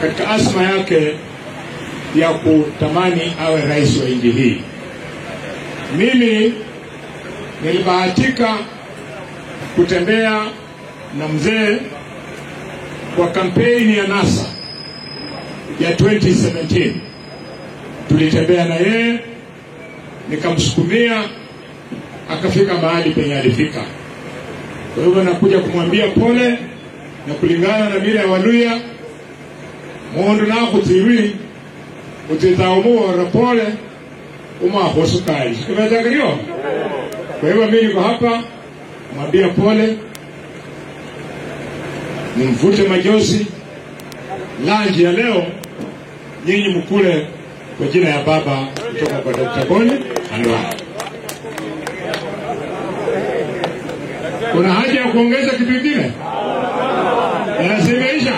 katika asma yake ya kutamani awe rais wa nchi hii. Mimi nilibahatika kutembea na mzee kwa kampeni ya NASA ya 2017. Tulitembea na yeye, nikamsukumia akafika mahali penye alifika. Kwa hivyo nakuja kumwambia pole, na kulingana na mila ya Waluya, mondo na kutiwi utitaumu rapole uma hosukali. Kimetakirio. Kwa hivyo mimi niko hapa mwambia pole, nimvute majozi. Lunch ya leo nyinyi mkule kwa jina ya baba kutoka kwa Dr. Boni Khalwale. Kuna haja ya kuongeza kitu kingine? Zimeisha.